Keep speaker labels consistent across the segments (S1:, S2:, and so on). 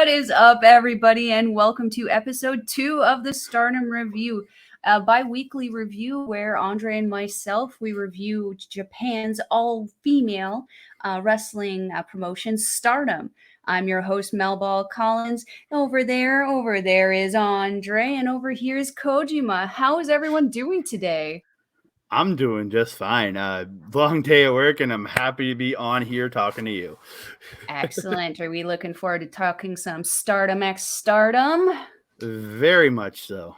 S1: What is up, everybody, and welcome to episode 2 of the Stardom Review, a bi-weekly review where Andre and myself, we review Japan's all-female wrestling promotion, Stardom. I'm your host, Melball Collins. Over there is Andre, and over here is Kojima. How is everyone doing today?
S2: I'm doing just fine. Long day at work, and I'm happy to be on here talking to you.
S1: Excellent. Are we looking forward to talking some Stardom X Stardom?
S2: Very much so.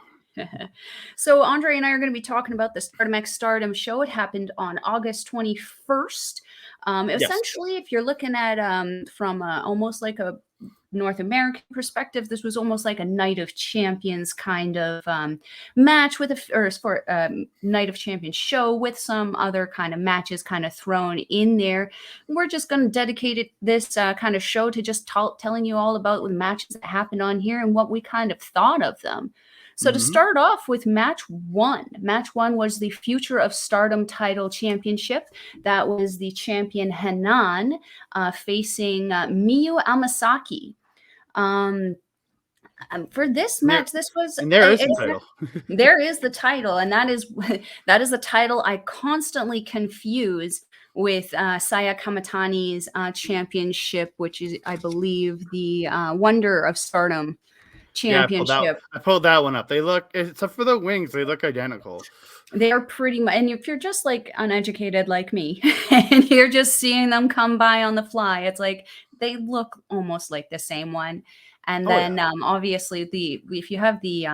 S1: So Andre and I are going to be talking about the Stardom X Stardom show. It happened on August 21st. Essentially, if you're looking at from almost like a North American perspective, this was almost like a Night of Champions kind of match with Night of Champions show with some other kind of matches kind of thrown in there. We're just going to dedicate this kind of show to just telling you all about the matches that happened on here and what we kind of thought of them. So to start off with match one was the Future of Stardom title championship. That was the champion Hanan facing Miyu Amasaki. For this match, this was
S2: and there is the title.
S1: There is the title, and that is the title I constantly confuse with Saya Kamitani's championship, which is, I believe, the Wonder of Stardom championship.
S2: Yeah, I pulled that one up. They look, except for the wings, they look identical.
S1: They are pretty much, and if you're just like uneducated like me, and you're just seeing them come by on the fly, it's like they look almost like the same one. And then obviously if you have the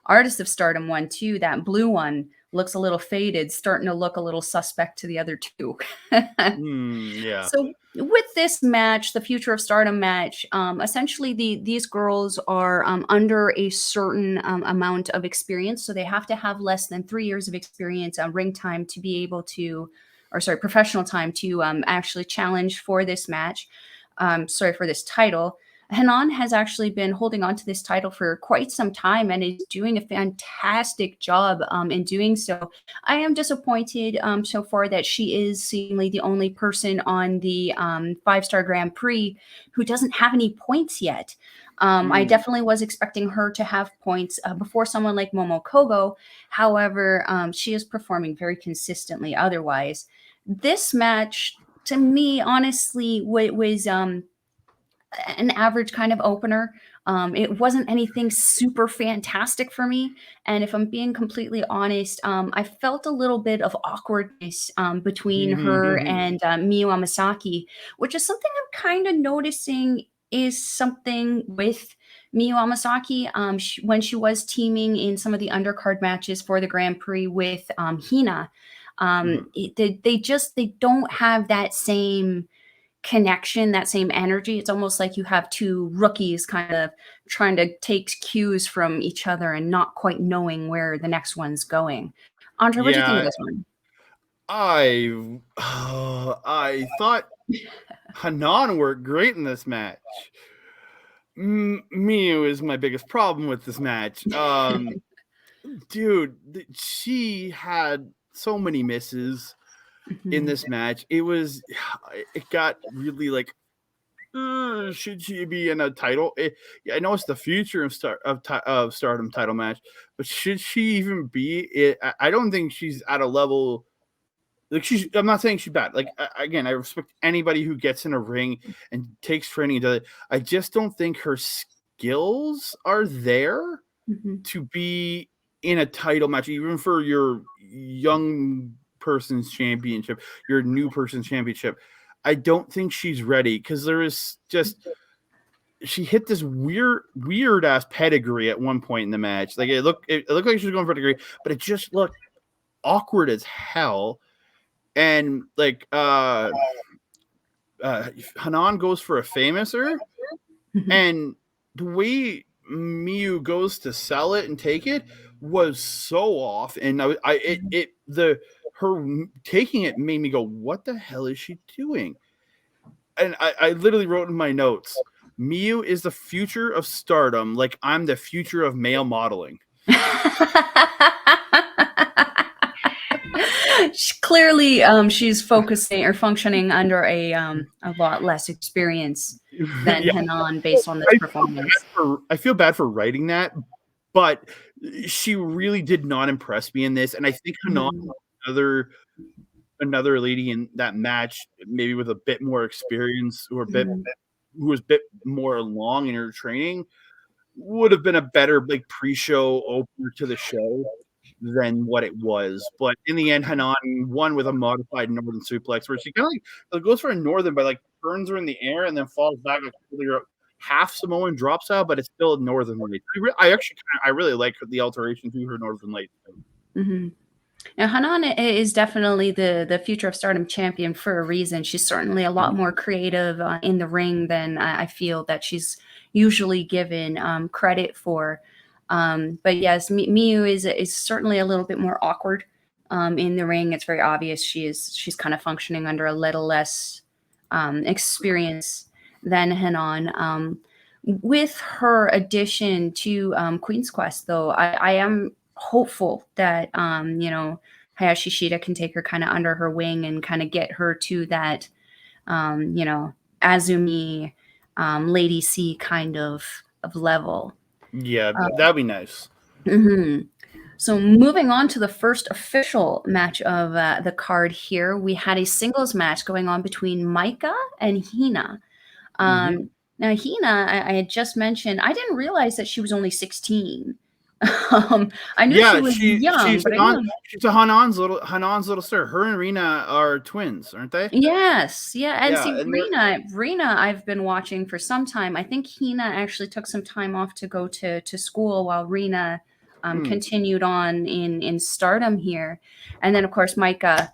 S1: Artist of Stardom one too, that blue one looks a little faded, starting to look a little suspect to the other two.
S2: Yeah.
S1: So with this match, the Future of Stardom match, essentially these girls are under a certain amount of experience. So they have to have less than 3 years of experience ring time to be able to, professional time to actually challenge for this match. For this title. Hanan has actually been holding on to this title for quite some time and is doing a fantastic job in doing so. I am disappointed so far that she is seemingly the only person on the 5-star Grand Prix who doesn't have any points yet. I definitely was expecting her to have points before someone like Momo Kogo. However, she is performing very consistently otherwise. This match, to me, honestly, was an average kind of opener. It wasn't anything super fantastic for me. And if I'm being completely honest, I felt a little bit of awkwardness between her and Miyu Amasaki, which is something I'm kind of noticing is something with Miyu Amasaki when she was teaming in some of the undercard matches for the Grand Prix with Hina. They don't have that same connection, that same energy. It's almost like you have two rookies kind of trying to take cues from each other and not quite knowing where the next one's going. Andre, what do you think of this one?
S2: I thought Hanan worked great in this match. Miyu is my biggest problem with this match. Dude, she had so many misses in this match. It got really like, should she be in a title? I know it's the Future of Stardom title match, but should she even be it? I don't think she's at a level. Like I'm not saying she's bad. Like again, I respect anybody who gets in a ring and takes training and does it. I just don't think her skills are there to be in a title match, even for your young person's championship, your new person's championship. I don't think she's ready because there is just she hit this weird ass pedigree at one point in the match. Like it looked like she was going for a pedigree, but it just looked awkward as hell. And like Hanan goes for a famouser, and the way Miyu goes to sell it and take it was so off, and her taking it made me go, what the hell is she doing? And I literally wrote in my notes, Miyu is the future of Stardom, like I'm the future of male modeling.
S1: Clearly, she's focusing or functioning under a lot less experience. than
S2: Yeah.
S1: Hanan based on this performance.
S2: I feel bad for writing that, but she really did not impress me in this. And I think Hanan, another lady in that match, maybe with a bit more experience or who was a bit more along in her training, would have been a better like pre-show opener to the show than what it was. But in the end, Hanan won with a modified northern suplex, where she kind of like goes for a northern, but like turns her in the air and then falls back like half Samoan drop style, but it's still a northern light. I really like the alteration to her northern light.
S1: Now, Hanan is definitely the future of Stardom champion for a reason. She's certainly a lot more creative in the ring than I feel that she's usually given credit for. But yes, Miyu is certainly a little bit more awkward in the ring. It's very obvious she's kind of functioning under a little less experience than Hanan. With her addition to Queen's Quest, though, I am hopeful that Hayashi Shida can take her kind of under her wing and kind of get her to that Azumi Lady C kind of level.
S2: Yeah, that'd be nice.
S1: So moving on to the first official match of the card here, we had a singles match going on between Maika and Hina. Now, Hina, I had just mentioned, I didn't realize that she was only 16. I knew she was young,
S2: she's a Hanan's little sister. Her and Rina are twins, aren't they?
S1: Yes, yeah. And see, Rina, I've been watching for some time. I think Hina actually took some time off to go to school while Rina continued on in Stardom here. And then, of course, Maika,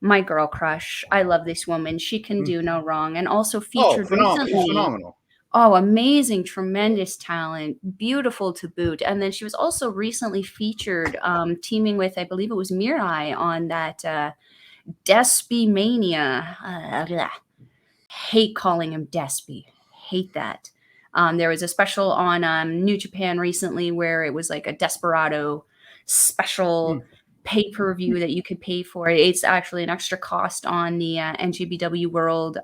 S1: my girl crush. I love this woman. She can do no wrong. And also featured recently.
S2: Phenomenal.
S1: Oh, amazing, tremendous talent, beautiful to boot. And then she was also recently featured teaming with, I believe it was Mirai on that Despy Mania. Hate calling him Despy. Hate that. There was a special on New Japan recently where it was like a Desperado special pay-per-view that you could pay for. It's actually an extra cost on the NJBW World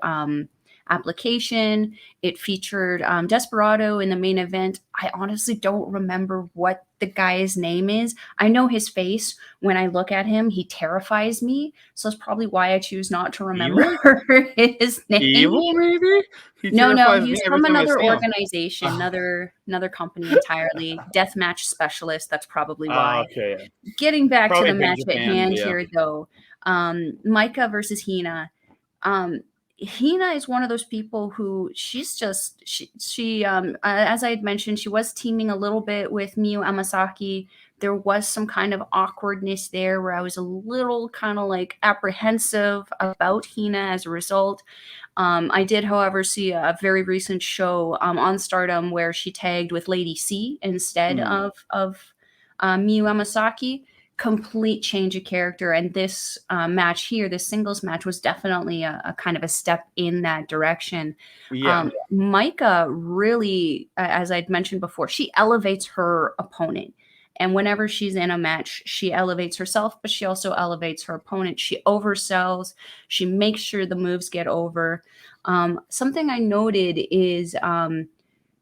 S1: application. It featured Desperado in the main event. I honestly don't remember what the guy's name is. I know his face. When I look at him, he terrifies me. So that's probably why I choose not to remember his name.
S2: Evil, maybe?
S1: No, he's from another organization, another company entirely. Deathmatch specialist. That's probably why.
S2: Okay.
S1: Getting back to the match at hand here, though. Maika versus Hina. Hina is one of those people who she's just she as I had mentioned, she was teaming a little bit with Miyu Amasaki. There was some kind of awkwardness there where I was a little kind of like apprehensive about Hina as a result. I did, however, see a very recent show on Stardom where she tagged with Lady C instead of Miyu Amasaki. Complete change of character, and this match here, this singles match, was definitely a kind of a step in that direction. Maika really, as I'd mentioned before, she elevates her opponent, and whenever she's in a match, she elevates herself, but she also elevates her opponent. She oversells, she makes sure the moves get over. Something I noted is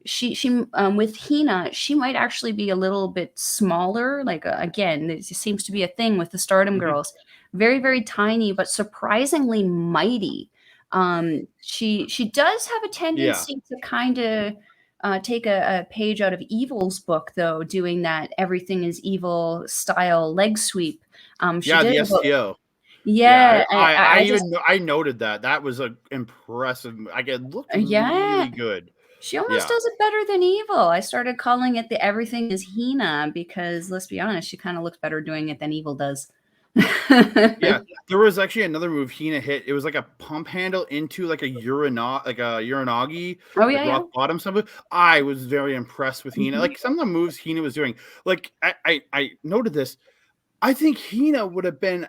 S1: she with Hina, she might actually be a little bit smaller. Like again, it seems to be a thing with the Stardom girls. Very, very tiny, but surprisingly mighty. She does have a tendency to kind of take a page out of Evil's book, though, doing that everything is evil style leg sweep.
S2: The STO.
S1: Yeah,
S2: I noted that. That was impressive. It looked really good.
S1: She almost does it better than Evil. I started calling it the everything is Hina because, let's be honest, she kind of looks better doing it than Evil does.
S2: There was actually another move Hina hit. It was like a pump handle into like a uranagi. Rock bottom something. I was very impressed with Hina. Like some of the moves Hina was doing. Like I noted this. I think Hina would have been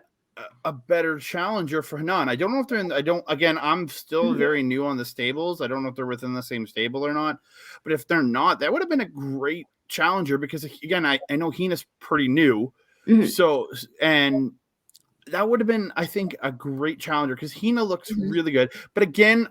S2: a better challenger for Hanan. I don't know if they're I'm still very new on the stables. I don't know if they're within the same stable or not, but if they're not, that would have been a great challenger because again, I know Hina's pretty new. So, and that would have been, I think, a great challenger because Hina looks really good. But again,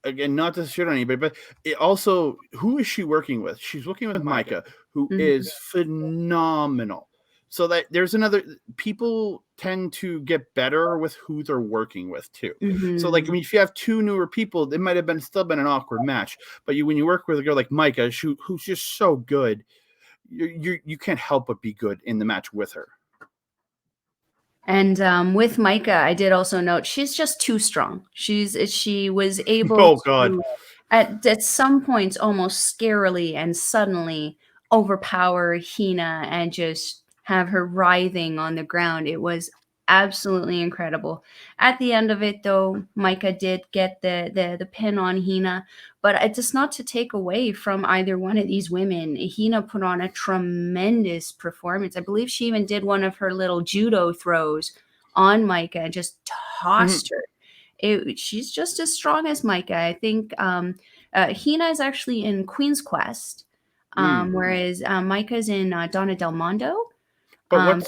S2: again, not to shit on anybody, but it also, who is she working with? She's working with Maika, who is phenomenal. So that there's another, people tend to get better with who they're working with too. So like, I mean, if you have two newer people, it might have still been an awkward match. But when you work with a girl like Maika, who's just so good, you can't help but be good in the match with her.
S1: And with Maika, I did also note she's just too strong. She was able
S2: Oh God.
S1: to at some points almost scarily and suddenly overpower Hina and just have her writhing on the ground. It was absolutely incredible. At the end of it, though, Maika did get the pin on Hina, but it's just not to take away from either one of these women. Hina put on a tremendous performance. I believe she even did one of her little judo throws on Maika and just tossed her. She's just as strong as Maika. I think Hina is actually in Queen's Quest, whereas Maika's in Donna del Mondo.
S2: But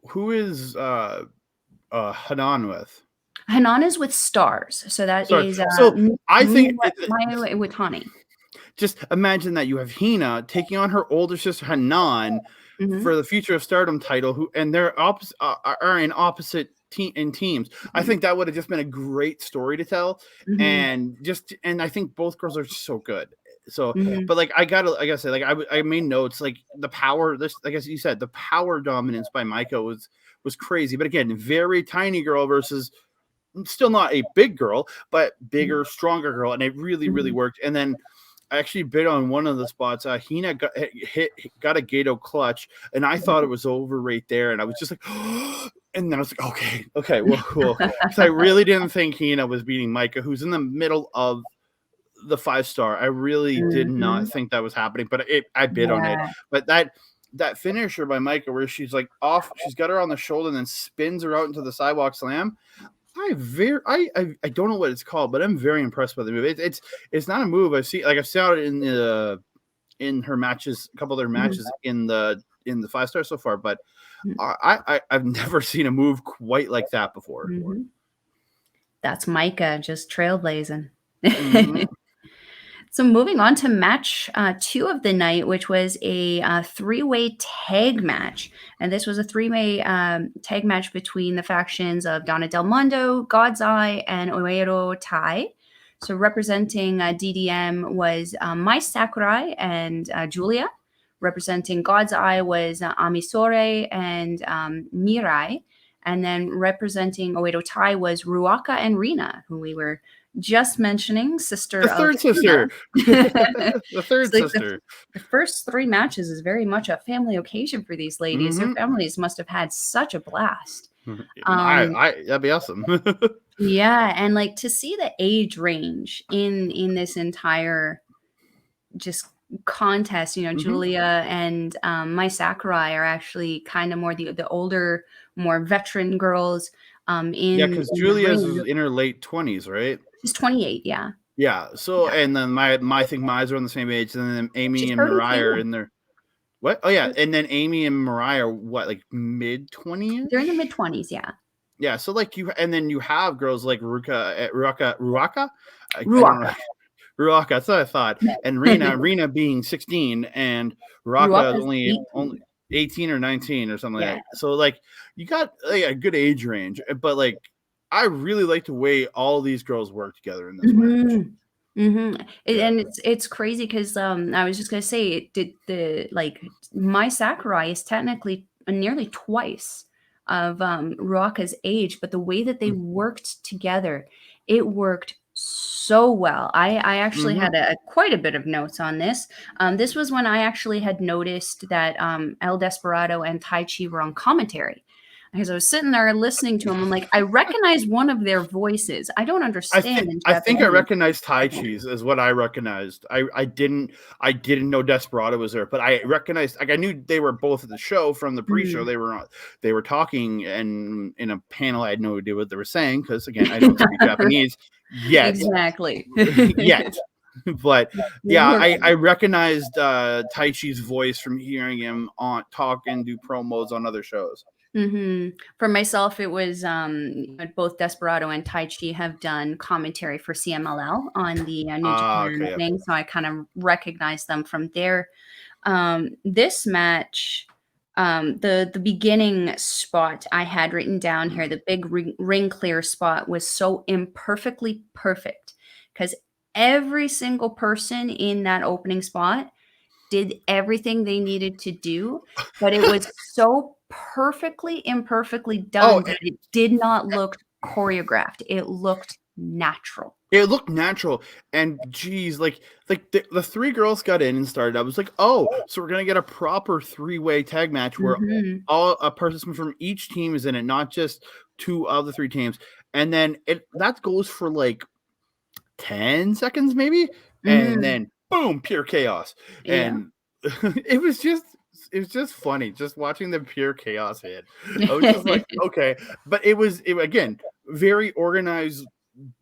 S2: who is Hanan with?
S1: Hanan is with Stars, so that
S2: Sorry.
S1: is
S2: So I think
S1: Miyu Iwatani.
S2: Just imagine that you have Hina taking on her older sister Hanan for the Future of Stardom title, and they're are in opposite teams. I think that would have just been a great story to tell, and I think both girls are so good. So, but like I gotta say, like I made notes, like the power. Like as you said, the power dominance by Maika was crazy. But again, very tiny girl versus still not a big girl, but bigger, stronger girl, and it really worked. And then I actually bid on one of the spots. Hina got a Gato clutch, and I thought it was over right there. And I was just like, and then I was like, okay, well, cool. Because I really didn't think Hina was beating Maika, who's in the middle of the 5-star. I really did not think that was happening, but I bid on it. But that finisher by Maika, where she's like off, she's got her on the shoulder and then spins her out into the sidewalk slam. I don't know what it's called, but I'm very impressed by the move. It's not a move I've seen it in her matches, a couple of their matches in the 5-star so far, but I've never seen a move quite like that before.
S1: That's Maika just trailblazing. So moving on to match 2 of the night, which was a 3-way tag match. And this was a 3-way tag match between the factions of Donna del Mondo, God's Eye, and Oedo Tai. So representing DDM was Mai Sakurai and Julia. Representing God's Eye was Amisore and Mirai. And then representing Oedo Tai was Ruaka and Rina, who we were just mentioning,
S2: the third sister. The third sister.
S1: The first 3 matches is very much a family occasion for these ladies. Their families must have had such a blast.
S2: That'd be awesome.
S1: Yeah, and like to see the age range in this entire just contest, Julia and Mai Sakurai are actually kind of more the older, more veteran girls.
S2: Because Julia's in her late 20s, right?
S1: She's 28, yeah.
S2: Yeah. So and then I think Mai's are on the same age, and then Amy and Mariah are in their what? Oh yeah, and then Amy and Mariah are what, like mid 20s?
S1: They're in the mid 20s, yeah.
S2: Yeah. So like and then you have girls like Ruaka. Ruaka, that's what I thought. And Rina being 16, and Ruaka is only 18 or 19 or something like that. So like you got like a good age range, but like I really like the way all these girls work together in this match.
S1: And it's crazy because I was just gonna say Mai Sakurai is technically nearly twice of Ruaka's age, but the way that they worked together, it worked so well. I actually had quite a bit of notes on this. This was when I actually had noticed that El Desperado and Tai Chi were on commentary. Because I was sitting there listening to them, I'm like, I recognize one of their voices. I don't understand.
S2: I think I recognized Tai Chi's is what I recognized. I didn't know Desperado was there, but I recognized, like I knew they were both at the show from the pre-show. They were talking, and in a panel I had no idea what they were saying because again I don't speak Japanese yet.
S1: Exactly.
S2: Yet. But yeah, I recognized Tai Chi's voice from hearing him talk and do promos on other shows.
S1: For myself, it was both Desperado and Tai Chi have done commentary for CMLL on the New Japan
S2: Okay, yeah.
S1: thing, so I kind of recognize them from there. This match, the beginning spot I had written down here, the big ring clear spot, was so imperfectly perfect because every single person in that opening spot did everything they needed to do, but it was so perfectly imperfectly
S2: Oh,
S1: done that it did not look choreographed. It looked natural.
S2: it looked natural, and geez, like the three girls got in and started. I was like, oh, so we're gonna get a proper three-way tag match where
S1: Mhm.
S2: all a person from each team is in it, not just two of the three teams. And then that goes for like 10 seconds maybe, and
S1: Mhm.
S2: then boom, pure chaos.
S1: Yeah.
S2: And it was just funny just watching the pure chaos hit. I was just like, okay, but again very organized,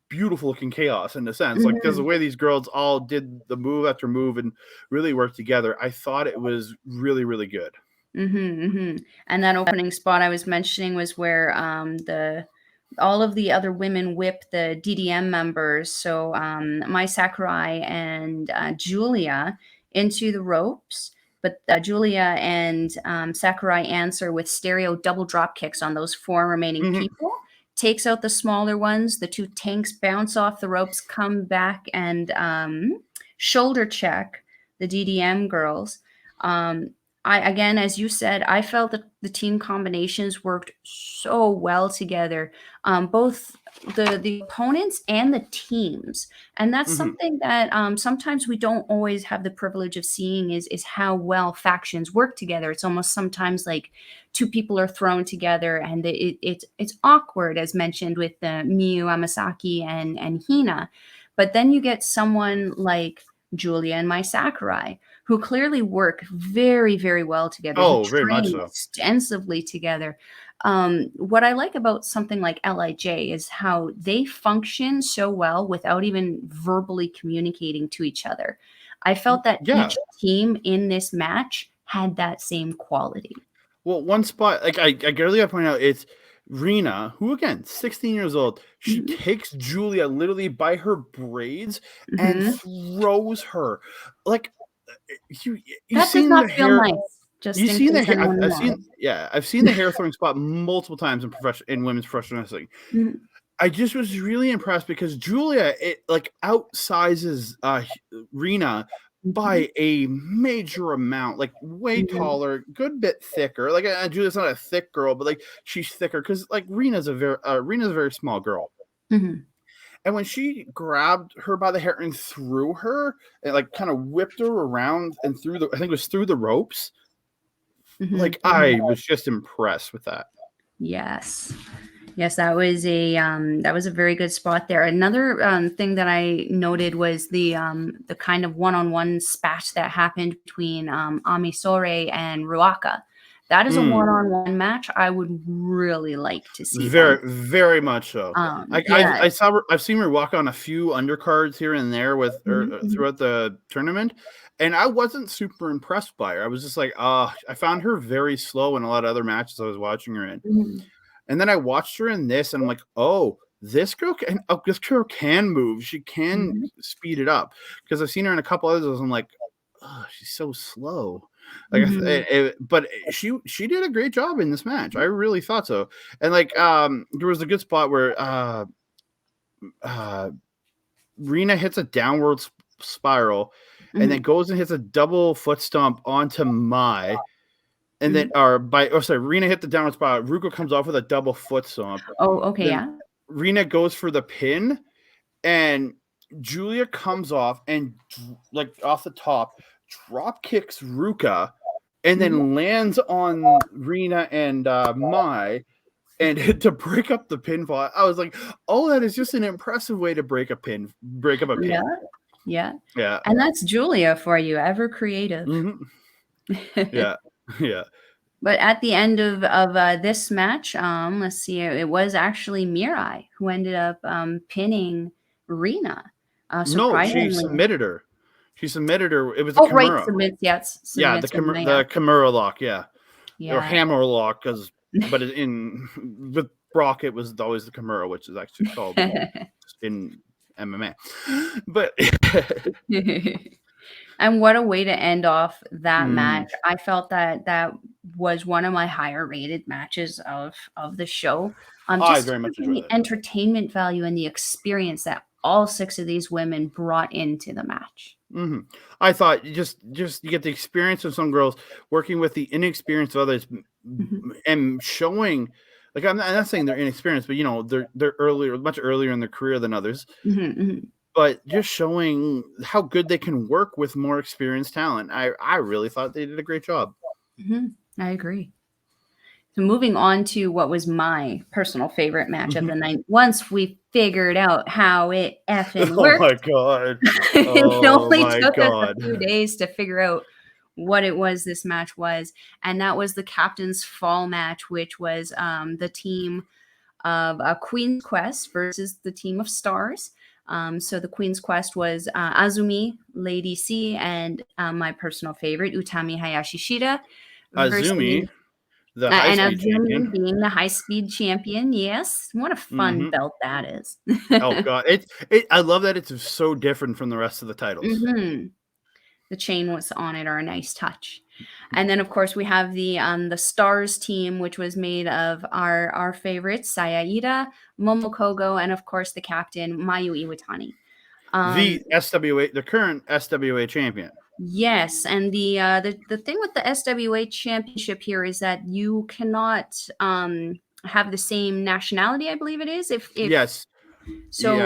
S2: beautiful looking chaos in a sense, like because the
S1: Mhm.
S2: way these girls all did the move after move and really worked together, I thought it was really, really good.
S1: Mhm, mhm. And that opening spot I was mentioning was where, the all of the other women whip the DDM members, so, Mai Sakurai and, Julia into the ropes, but, Julia and, Sakurai answer with stereo double drop kicks on those 4 remaining
S2: Mhm.
S1: people, takes out the smaller ones, the 2 tanks bounce off the ropes, come back and, shoulder check the DDM girls. I again, as you said, I felt that the team combinations worked so well together, both the opponents and the teams, and that's
S2: Mhm.
S1: something that sometimes we don't always have the privilege of seeing is how well factions work together. It's almost sometimes like two people are thrown together, and it's awkward, as mentioned with the Miyu, Amasaki, and Hina, but then you get someone like Julia and Mai Sakurai, who clearly work very, very well together, who
S2: Oh, very much
S1: train
S2: so.
S1: extensively together. What I like about something like LIJ is how they function so well without even verbally communicating to each other. I felt that
S2: Yeah.
S1: each team in this match had that same quality.
S2: Well, one spot, like I barely got to point out, it's Rena, who again, 16 years old. She
S1: Mhm,
S2: takes Julia literally by her braids and
S1: mhm.
S2: throws her. Like you, you've
S1: That does
S2: seen
S1: not
S2: the
S1: feel
S2: hair.
S1: nice, just
S2: You've
S1: in
S2: seen the
S1: case
S2: hair.
S1: anyone
S2: I've seen,
S1: wants.
S2: yeah, I've seen the hair throwing spot multiple times in women's professional wrestling.
S1: Mhm,
S2: I just was really impressed because Julia it like outsizes Rena
S1: mhm,
S2: by a major amount, like way
S1: mhm,
S2: taller, good bit thicker. Like Julia's not a thick girl, but like she's thicker because like Rena's a very small girl.
S1: mhm,
S2: And when she grabbed her by the hair and threw her, and like kind of whipped her around and through I think it was through the ropes.
S1: mhm,
S2: Like
S1: mhm.
S2: I was just impressed with that.
S1: Yes. Yes, that was a very good spot there. Another thing that I noted was the kind of one-on-one spat that happened between Ami Sore and Ruaka. That is a
S2: Mm.
S1: one-on-one match I would really like to see them.
S2: Very, very much so.
S1: Yeah.
S2: I've seen her walk on a few undercards here and there with
S1: Mhm, mhm,
S2: throughout the tournament, and I wasn't super impressed by her. I was just like, I found her very slow in a lot of other matches I was watching her in.
S1: mhm,
S2: And then I watched her in this, and I'm like, oh, this girl can move. She can
S1: mhm,
S2: speed it up because I've seen her in a couple others. I'm like, oh, she's so slow. Like,
S1: mhm,
S2: but she did a great job in this match. I really thought so. And like, there was a good spot where uh, Rena hits a downward spiral, and then
S1: mhm,
S2: goes and hits a double foot stomp onto Mai. And then,
S1: mhm.
S2: sorry, Rena hit the downward spiral. Ruko comes off with a double foot stomp.
S1: Oh, okay,
S2: Then
S1: yeah.
S2: Rena goes for the pin, and Julia comes off and like off the top, drop kicks Ruka, and
S1: Mhm.
S2: then lands on Rena and Mai, and to break up the pinfall. I was like, oh, that is just an impressive way to break up a
S1: Yeah,
S2: pin.
S1: yeah.
S2: Yeah.
S1: And that's Julia for you, ever creative.
S2: Hmm. Yeah. Yeah.
S1: But at the end of this match, let's see, it was actually Mirai who ended up pinning Rena,
S2: No, she
S1: surprisingly.
S2: submitted her. She submitted her. It was a
S1: Oh, right,
S2: Kimura.
S1: submits, yes,
S2: Yeah,
S1: submits her. Yeah,
S2: the Kimura lock, yeah. Or
S1: yeah.
S2: hammer lock, because but with Brock, it was always the Kimura, which is actually called in MMA. But
S1: and what a way to end off that match. I felt that was one of my higher rated matches of the show.
S2: I very much enjoyed
S1: the
S2: it.
S1: entertainment value and the experience that all 6 of these women brought into the match.
S2: Mm-hmm. I thought just you get the experience of some girls working with the inexperience of others, and showing. Like I'm not saying they're inexperienced, but they're much earlier in their career than others. But just showing how good they can work with more experienced talent. I really thought they did a great job.
S1: I agree. So moving on to what was my personal favorite match of the night. Once we figured out how it effing worked.
S2: Oh my god!
S1: It only took us a few days to figure out what it was this match was, and that was the Captain's Fall match, which was the team of Queen's Quest versus the team of Stars. So the Queen's Quest was Azumi, Lady C, and my personal favorite, Utami Hayashishita.
S2: Azumi, the high-speed champion.
S1: Being the high-speed champion, yes. What a fun belt that is.
S2: Oh god, I love that it's so different from the rest of the titles.
S1: The chain was on it are a nice touch. And then, of course, we have the Stars team, which was made of our favorites, Sayaida, Momokogo, and, of course, the captain, Miyu Iwatani.
S2: The current SWA champion.
S1: Yes, and the thing with the SWA championship here is that you cannot have the same nationality, I believe it is.
S2: Yes.
S1: So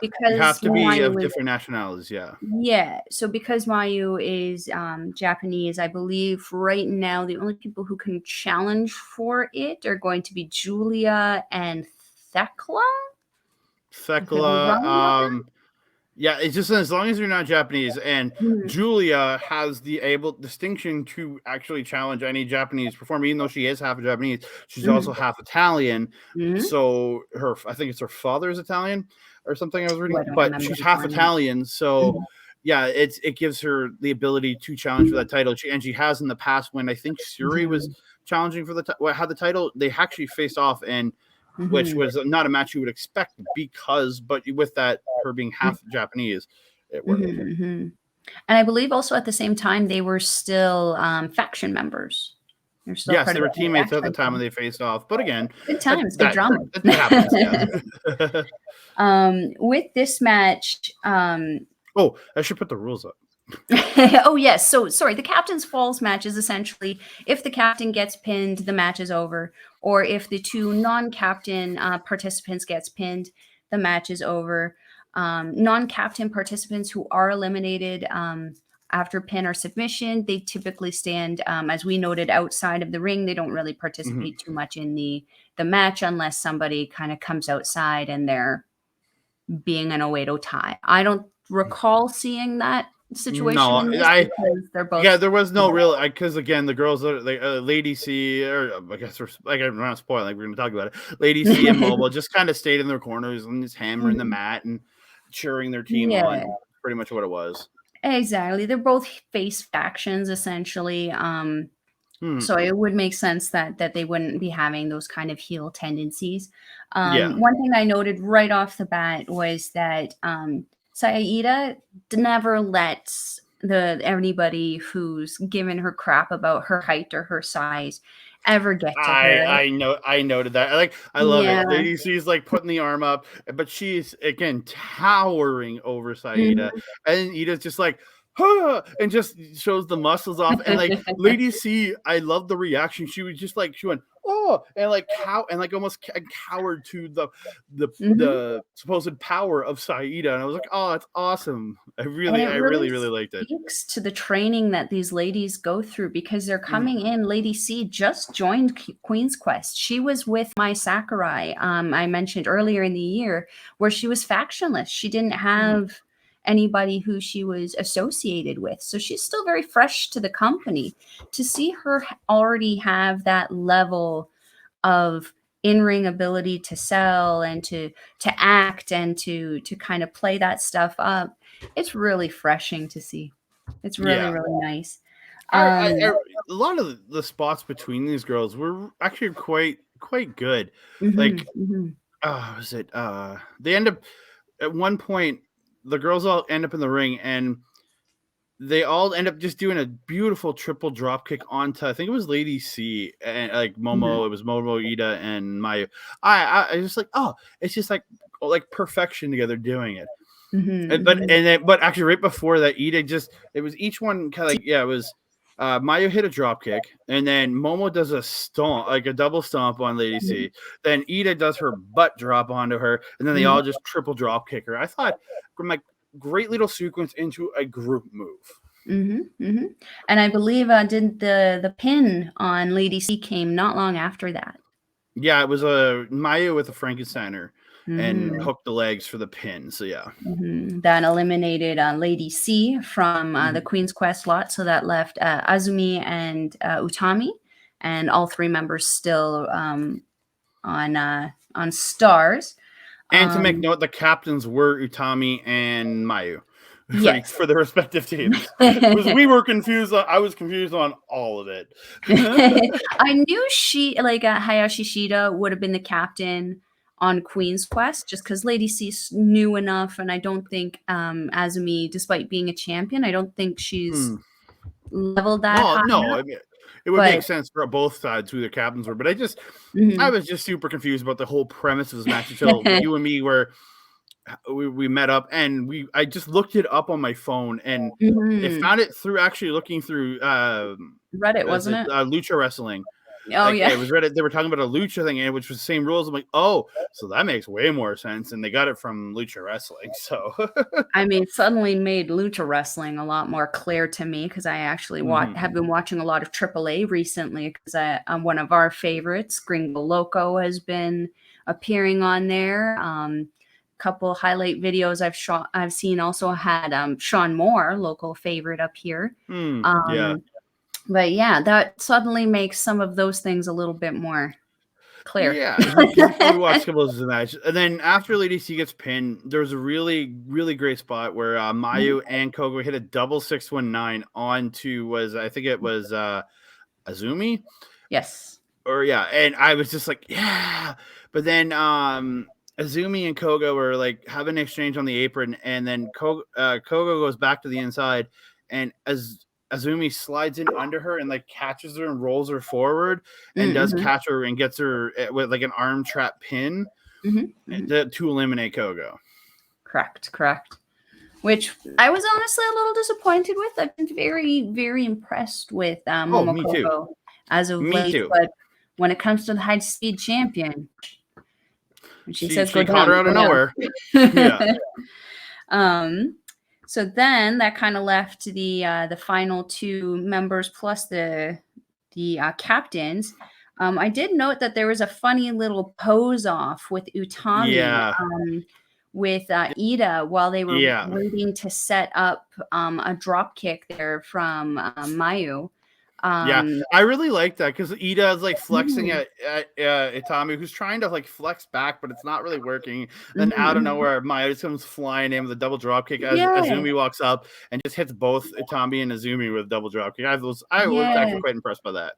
S2: because you have to be of different nationalities,
S1: yeah. So because Miyu is Japanese, I believe right now the only people who can challenge for it are going to be Julia and Thekla.
S2: Yeah, it's just as long as you're not Japanese, and Julia has the distinction to actually challenge any Japanese performer, even though she is half Japanese. She's also half Italian. So I think it's her father is Italian or something. I was reading, but she's half Italian. So yeah, it gives her the ability to challenge for that title. She has in the past when I think Syuri was challenging for had the title. They actually faced off and. Which was not a match you would expect but with that, her being half Japanese, it worked.
S1: And I believe also at the same time, they were still faction members.
S2: Yes, they were teammates at the time when they faced off. But again,
S1: good times, good drama.
S2: It happens, yeah.
S1: With this match...
S2: oh, I should put the rules up.
S1: Oh, yes. So, sorry. The Captain's Falls match is essentially if the captain gets pinned, the match is over. Or if the 2 non-captain participants gets pinned, the match is over. Non-captain participants who are eliminated after pin or submission, they typically stand, as we noted, outside of the ring. They don't really participate too much in the match unless somebody kind of comes outside and they're being an Oedo tie. I don't recall seeing that situation.
S2: No,
S1: they're both.
S2: Yeah, there was no real because again, the girls are Lady C, or I guess we're not spoiling. Like we're going to talk about it. Lady C and Mobile just kind of stayed in their corners and just hammering the mat and cheering their team on. Pretty much what it was.
S1: Exactly, they're both face factions essentially. So it would make sense that they wouldn't be having those kind of heel tendencies. One thing I noted right off the bat was that Sayaida never lets anybody who's given her crap about her height or her size ever get to her.
S2: I noted that. I love it. Lady C's like putting the arm up, but she's again towering over Sayaida, and Ida's just like, huh, and just shows the muscles off. And like Lady C, I love the reaction. She was just like she went, oh, and like almost cowered to the supposed power of Sayaida, and I was like, oh, that's awesome. I really liked it.
S1: Speaks to the training that these ladies go through because they're coming in. Lady C just joined Queen's Quest. She was with Mai Sakurai. I mentioned earlier in the year where she was factionless. She didn't have anybody who she was associated with. So she's still very fresh to the company. To see her already have that level of in-ring ability to sell and to act and to kind of play that stuff up, it's really refreshing to see. It's really nice.
S2: lot of the spots between these girls were actually quite good.
S1: Mhm,
S2: Like,
S1: mhm.
S2: was it? They end up at one point. The girls all end up in the ring, and they all end up just doing a beautiful triple drop kick onto, I think it was Lady C and like Momo. It was Momo, Ida, and Mayu. I just like, oh, it's just like perfection together doing it. But actually, right before that, Ida it was each one kind of like, yeah, it was Mayu hit a drop kick, and then Momo does a stomp, like a double stomp on Lady C. Then Ida does her butt drop onto her, and then they all just triple drop kick her. I thought, from like, great little sequence into a group move.
S1: And I believe did the pin on Lady C came not long after that.
S2: Yeah, it was a Mayu with a Frankensteiner and hooked the legs for the pin. So yeah,
S1: that eliminated Lady C from the Queen's Quest lot. So that left Azumi and Utami, and all three members still on Stars.
S2: And to make note, the captains were Utami and Mayu.
S1: Yes.
S2: For their respective teams. We were confused. I was confused on all of it.
S1: I knew Hayashi Shida would have been the captain on Queen's Quest, just because Lady C's new enough, and I don't think Azumi, despite being a champion, I don't think she's leveled that high.
S2: No, I mean, it would make sense for both sides who the captains were, but I was just super confused about the whole premise of this match until you and me we met up, and I just looked it up on my phone, and it found it through actually looking through
S1: Reddit, wasn't it?
S2: Lucha Wrestling.
S1: Oh, yeah.
S2: It was Reddit. They were talking about a lucha thing, which was the same rules. I'm like, oh, so that makes way more sense, and they got it from Lucha Wrestling. So
S1: I mean, suddenly made Lucha Wrestling a lot more clear to me, because I actually have been watching a lot of AAA recently, because one of our favorites, Gringo Loco, has been appearing on there. Couple highlight videos I've seen also had Sean Moore, local favorite up here.
S2: Yeah.
S1: But yeah, that suddenly makes some of those things a little bit more clear.
S2: Yeah, we watched a couple of the match, and then after Lady C gets pinned, there's a really, really great spot where Mayu and Kogo hit a double 619 onto I think it was Azumi.
S1: Yes.
S2: And I was just like, yeah, but then Azumi and Kogo were like having an exchange on the apron, and then Kogo goes back to the inside, and Azumi slides in under her and like catches her and rolls her forward and does catch her and gets her with like an arm trap pin to eliminate Kogo.
S1: Correct. Which I was honestly a little disappointed with. I've been very, very impressed with Momoko as of late. But when it comes to the high speed champion, she says go
S2: caught
S1: down,
S2: her out of nowhere.
S1: So then that kind of left the final two members plus the captains. I did note that there was a funny little pose off with Utami with Ida while they were waiting to set up a drop kick there from Mayu.
S2: I really like that, because Ida is like flexing at Utami, who's trying to like flex back, but it's not really working. Then out of nowhere, Mayu just comes flying in with a double drop kick as Azumi walks up and just hits both Utami and Azumi with a double drop kick. I was actually quite impressed by that.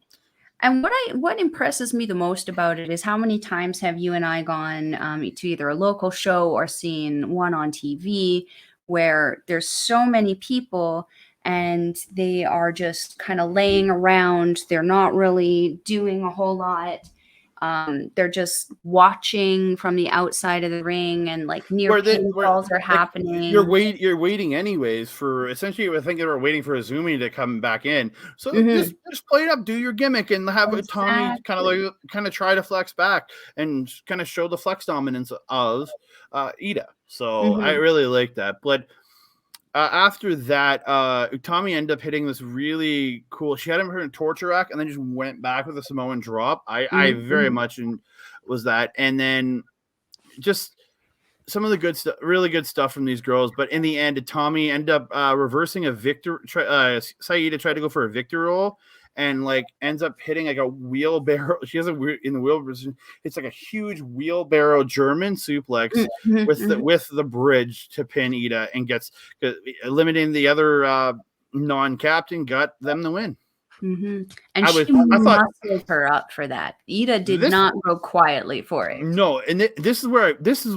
S1: And what impresses me the most about it is how many times have you and I gone to either a local show or seen one on TV where there's so many people and they are just kind of laying around. They're not really doing a whole lot. They're just watching from the outside of the ring, and like near pinfalls are happening.
S2: You're waiting anyways for, essentially, I think they were waiting for Azumi to come back in. So just play it up, do your gimmick, and have Tommy kind of try to flex back and kind of show the flex dominance of Ida. So I really like that. But after that, Utami ended up hitting this really cool. She had him hit a torture rack and then just went back with a Samoan drop. I very much was that. And then just some of the good stuff, really good stuff from these girls. But in the end, Utami ended up reversing a victor. Saida tried to go for a victor roll and like ends up hitting like a wheelbarrow. She has in the wheelbarrow. It's like a huge wheelbarrow German suplex with the bridge to pin Ida and gets eliminating the other non-captain, got them the win.
S1: And
S2: I
S1: she
S2: thought
S1: muscled her up for that. Ida did
S2: this
S1: not go quietly for it.
S2: no, and this is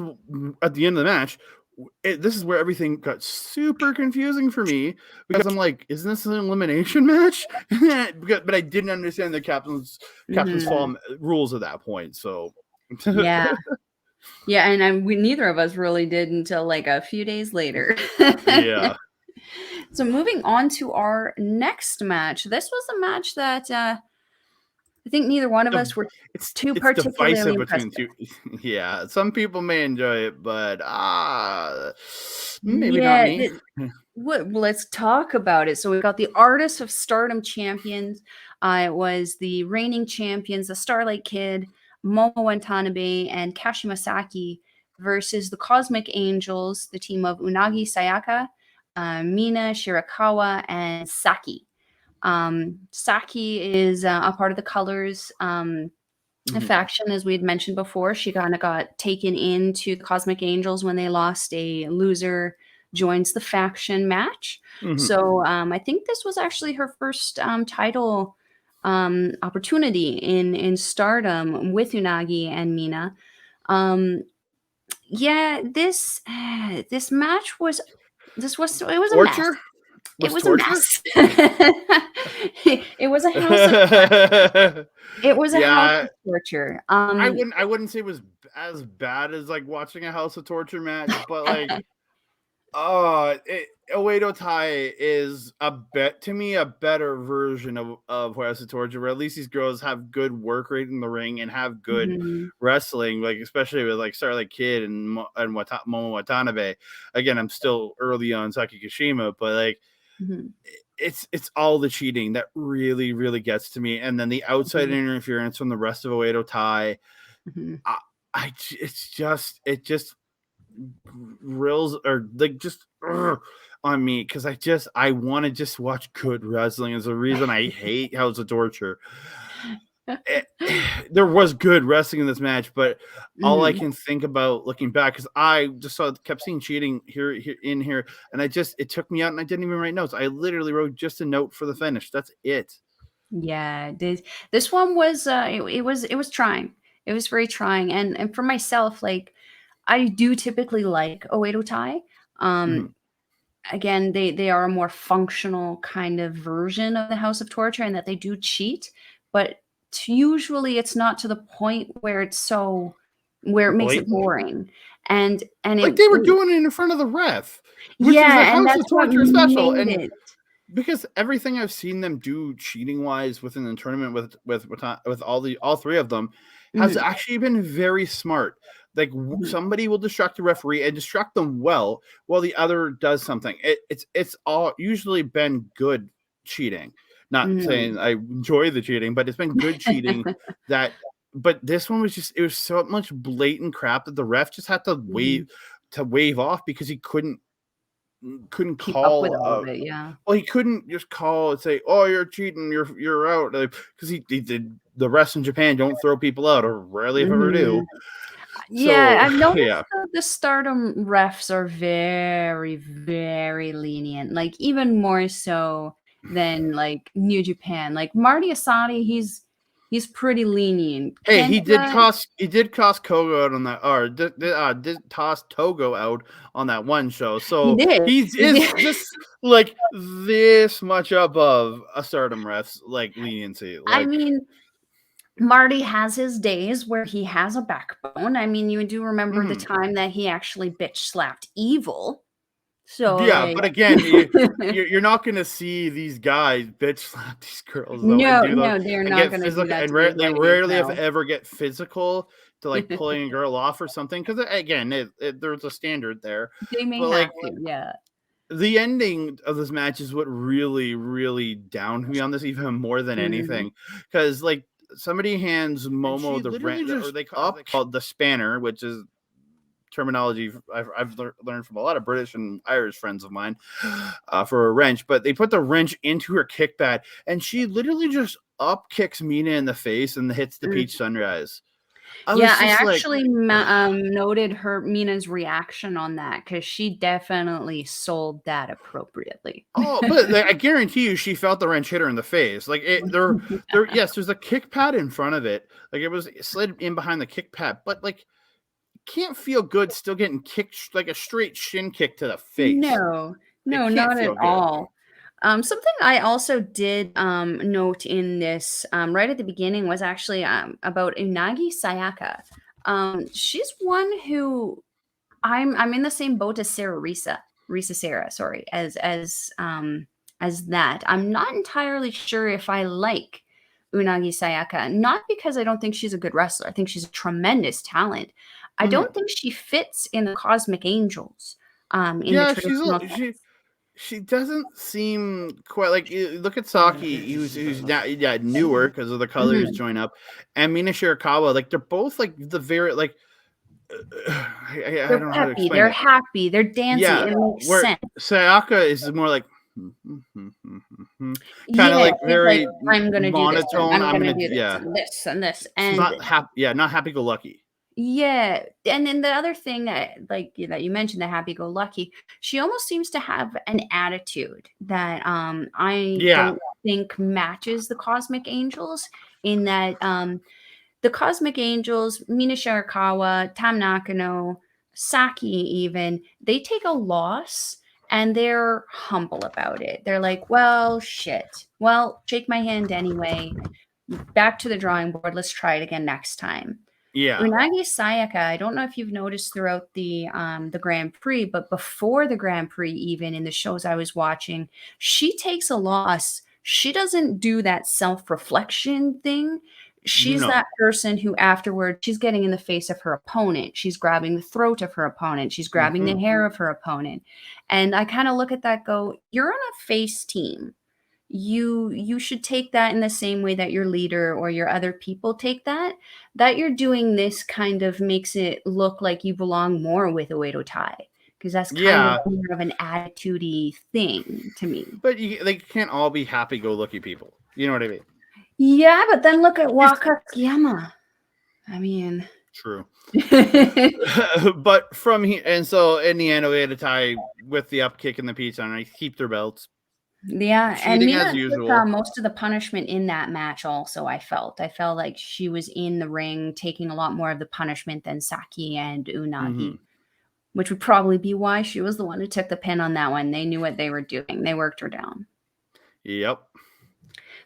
S2: at the end of the match. This is where everything got super confusing for me because I'm like, isn't this an elimination match? But I didn't understand the captain's fall rules at that point. So
S1: yeah, and neither of us really did until like a few days later.
S2: Yeah.
S1: So moving on to our next match. This was a match that I think neither one of us were too particularly impressed with.
S2: Yeah, some people may enjoy it, but maybe not me.
S1: Let's talk about it. So we got the Artists of Stardom champions. It was the reigning champions, the Starlight Kid, Momo Watanabe, and Amasaki versus the Cosmic Angels, the team of Unagi Sayaka, Mina Shirakawa, and Saki. Saki is a part of the Colors faction, as we had mentioned before. She kind of got taken into the Cosmic Angels when they lost. A loser joins the faction match. So I think this was actually her first title opportunity in Stardom with Unagi and Mina. Yeah, this match was a mess. It was a mess. It was a house of torture. It was a house of torture.
S2: I wouldn't say it was as bad as like watching a House of Torture match, but like Oedo Tai is a better version of House of Torture, where at least these girls have good work rate in the ring and have good wrestling, like especially with like Starlight Kid and Momo Watanabe. Again, I'm still early on Saki Kashima, but like it's all the cheating that really, really gets to me, and then the outside interference from the rest of Oedo Tai. It just rills or like just on me because I want to just watch good wrestling. Is the reason I hate House of Torture. There was good wrestling in this match, but all I can think about looking back, because I just kept seeing cheating here, and it took me out, and I didn't even write notes. I literally wrote just a note for the finish. That's it.
S1: Yeah, this one was it was trying. It was very trying, and for myself, like I do typically like Oedo Tai. Again, they are a more functional kind of version of the House of Torture, and that they do cheat, but usually it's not to the point where it makes it boring. And
S2: like they were doing it in front of the ref, which is a House of Torture special, and because everything I've seen them do cheating wise within the tournament with all three of them has actually been very smart. Like somebody will distract the referee and distract them well while the other does something. It's all usually been good cheating. Not saying I enjoy the cheating, but it's been good cheating but this one was it was so much blatant crap that the ref just had to wave off because he couldn't
S1: keep
S2: call
S1: up with all of it. Yeah.
S2: Well, he couldn't just call and say, "Oh, you're cheating, you're out," because he did. The refs in Japan don't throw people out, or rarely if ever do.
S1: Yeah, I've noticed that the Stardom refs are very, very lenient. Like even more so than like New Japan. Like Marty Asadi, he's pretty lenient.
S2: Hey, he did toss Kogo out on that, or did toss Togo out on that one show. So he's just like this much above a Stardom ref's like leniency. Like,
S1: I mean, Marty has his days where he has a backbone. I mean, you do remember the time that he actually bitch slapped Evil. So
S2: yeah, but again, you're not going to see these guys bitch slap these girls. Though,
S1: no, they're not going to do that.
S2: And they rarely, if ever, get physical to like pulling a girl off or something. Because again, there's a standard there.
S1: They may have to, yeah.
S2: The ending of this match is what really, really downed me on this even more than anything. Because like somebody hands Momo the wrench, or they called the spanner, which is terminology I've learned from a lot of British and Irish friends of mine for a wrench, but they put the wrench into her kick pad and she literally just up kicks Mina in the face and hits the Peach Sunrise.
S1: I actually noted Mina's reaction on that because she definitely sold that appropriately.
S2: Oh, but I guarantee you, she felt the wrench hit her in the face. Like yes, there's a kick pad in front of it. Like it was slid in behind the kick pad, but like can't feel good still getting kicked like a straight shin kick to the face.
S1: No, not at all. Something I also did note in this right at the beginning was actually about Unagi Sayaka. She's one who I'm in the same boat as Sarah, sorry, as that. I'm not entirely sure if I like Unagi Sayaka, not because I don't think she's a good wrestler. I think she's a tremendous talent. I don't think she fits in the Cosmic Angels. In the traditional
S2: she doesn't seem quite like look at Saki, who's now newer because of the colors join up, and Mina Shirakawa, like they're both like the very like I don't know how to explain
S1: they're happy, they're dancing.
S2: Yeah,
S1: it makes
S2: where
S1: sense.
S2: Sayaka is more like kind of like very
S1: like, I'm gonna
S2: monotone.
S1: Do this, I'm gonna do this, and this, and
S2: not happy go lucky.
S1: Yeah, and then the other thing that that you mentioned, the happy-go-lucky, she almost seems to have an attitude that I don't think matches the Cosmic Angels, in that the Cosmic Angels, Mina Shirakawa, Tam Nakano, Saki even, they take a loss and they're humble about it. They're like, well, shit. Well, shake my hand anyway. Back to the drawing board. Let's try it again next time.
S2: Yeah.
S1: Unagi Sayaka, I don't know if you've noticed throughout the Grand Prix, but before the Grand Prix, even in the shows I was watching, she takes a loss. She doesn't do that self-reflection thing. She's that person who afterward, she's getting in the face of her opponent. She's grabbing the throat of her opponent. She's grabbing the hair of her opponent. And I kind of look at that, go, you're on a face team. You should take that in the same way that your leader or your other people take that you're doing this kind of makes it look like you belong more with Oedo Tai, because that's kind of more of an attitude-y thing to me.
S2: But they can't all be happy-go-lucky people. You know what I mean?
S1: Yeah, but then look at Waka Tsukiyama. I mean,
S2: true. But from here, and so in the end, Oedo Tai with the up kick and the pizza, and I keep their belts.
S1: Yeah, and Mina took most of the punishment in that match also, I felt like she was in the ring taking a lot more of the punishment than Saki and Unagi, which would probably be why she was the one who took the pin on that one. They knew what they were doing. They worked her down.
S2: Yep.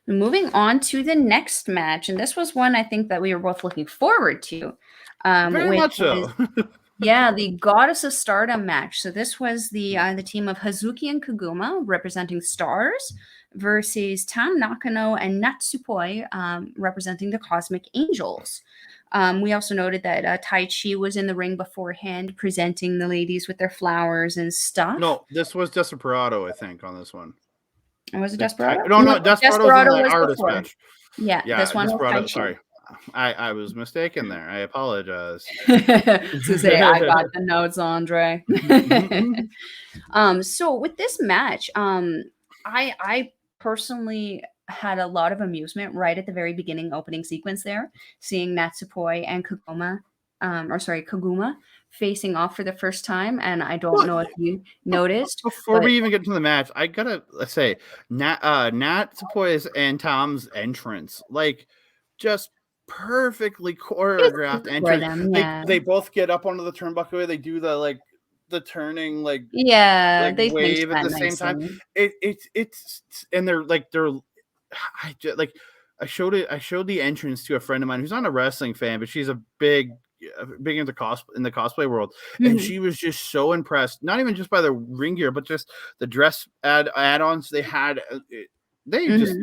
S1: Moving on to the next match, and this was one I think that we were both looking forward to.
S2: Very much so.
S1: Yeah, the Goddess of Stardom match. So this was the team of Hazuki and Koguma representing Stars versus Tam Nakano and Natsupoi representing the Cosmic Angels. We also noted that Tai Chi was in the ring beforehand presenting the ladies with their flowers and stuff.
S2: No, this was Desperado, I think, on this one.
S1: Was it Desperado?
S2: No, Desperado was the artist match.
S1: Yeah, this one
S2: Desperado, sorry. I was mistaken there. I apologize.
S1: To say I got the notes, Andre. So with this match, I personally had a lot of amusement right at the very beginning opening sequence there, seeing Natsupoi and Koguma facing off for the first time, and I don't know if you noticed.
S2: Before we even get to the match, I gotta say, Natsupoi's and Tom's entrance, like, just perfectly choreographed entrance. They both get up onto the turnbuckle. They do the turning they wave at the same time. It's and I showed the entrance to a friend of mine who's not a wrestling fan, but she's a big into in the cosplay world, and she was just so impressed, not even just by the ring gear, but just the dress add-ons they had. They just